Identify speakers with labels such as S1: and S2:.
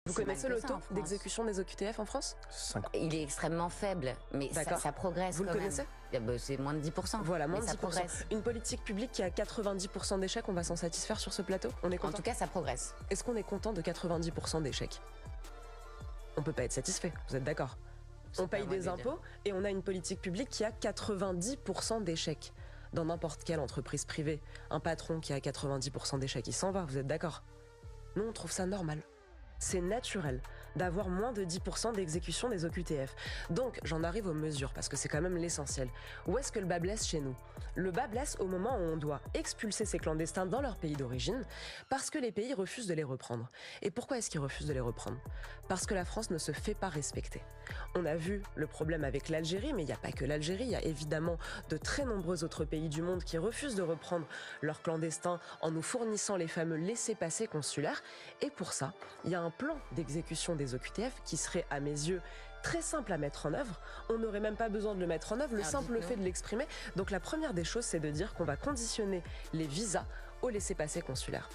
S1: Vous connaissez le taux
S2: en France.
S1: d'exécution des OQTF en France?
S3: 5.
S2: Il est extrêmement faible, mais ça progresse.
S1: Vous le
S2: quand même.
S1: connaissez?
S2: C'est moins de 10%.
S1: Voilà, moins
S2: mais
S1: de 10%.
S2: ça progresse.
S1: Une politique publique qui a 90% d'échecs, on va s'en satisfaire sur ce plateau? On est
S2: En
S1: content?
S2: tout cas, ça progresse.
S1: Est-ce qu'on est content de 90% d'échecs? On peut pas être satisfait, vous êtes d'accord? On paye des impôts et on a une politique publique qui a 90% d'échecs. Dans n'importe quelle entreprise privée, un patron qui a 90% d'échecs, il s'en va, vous êtes d'accord? Nous, on trouve ça normal. C'est naturel d'avoir moins de 10% d'exécution des OQTF. Donc, j'en arrive aux mesures, parce que c'est quand même l'essentiel. Où est-ce que le bas blesse chez nous? Le bas blesse au moment où on doit expulser ces clandestins dans leur pays d'origine, parce que les pays refusent de les reprendre. Et pourquoi est-ce qu'ils refusent de les reprendre? Parce que la France ne se fait pas respecter. On a vu le problème avec l'Algérie, mais il n'y a pas que l'Algérie, il y a évidemment de très nombreux autres pays du monde qui refusent de reprendre leurs clandestins en nous fournissant les fameux laissez-passer consulaires. Et pour ça, il y a un plan d'exécution des OQTF qui serait, à mes yeux, très simple à mettre en œuvre. On n'aurait même pas besoin de le mettre en œuvre, le simple fait de l'exprimer. Donc la première des choses, c'est de dire qu'on va conditionner les visas au laissez-passer consulaire.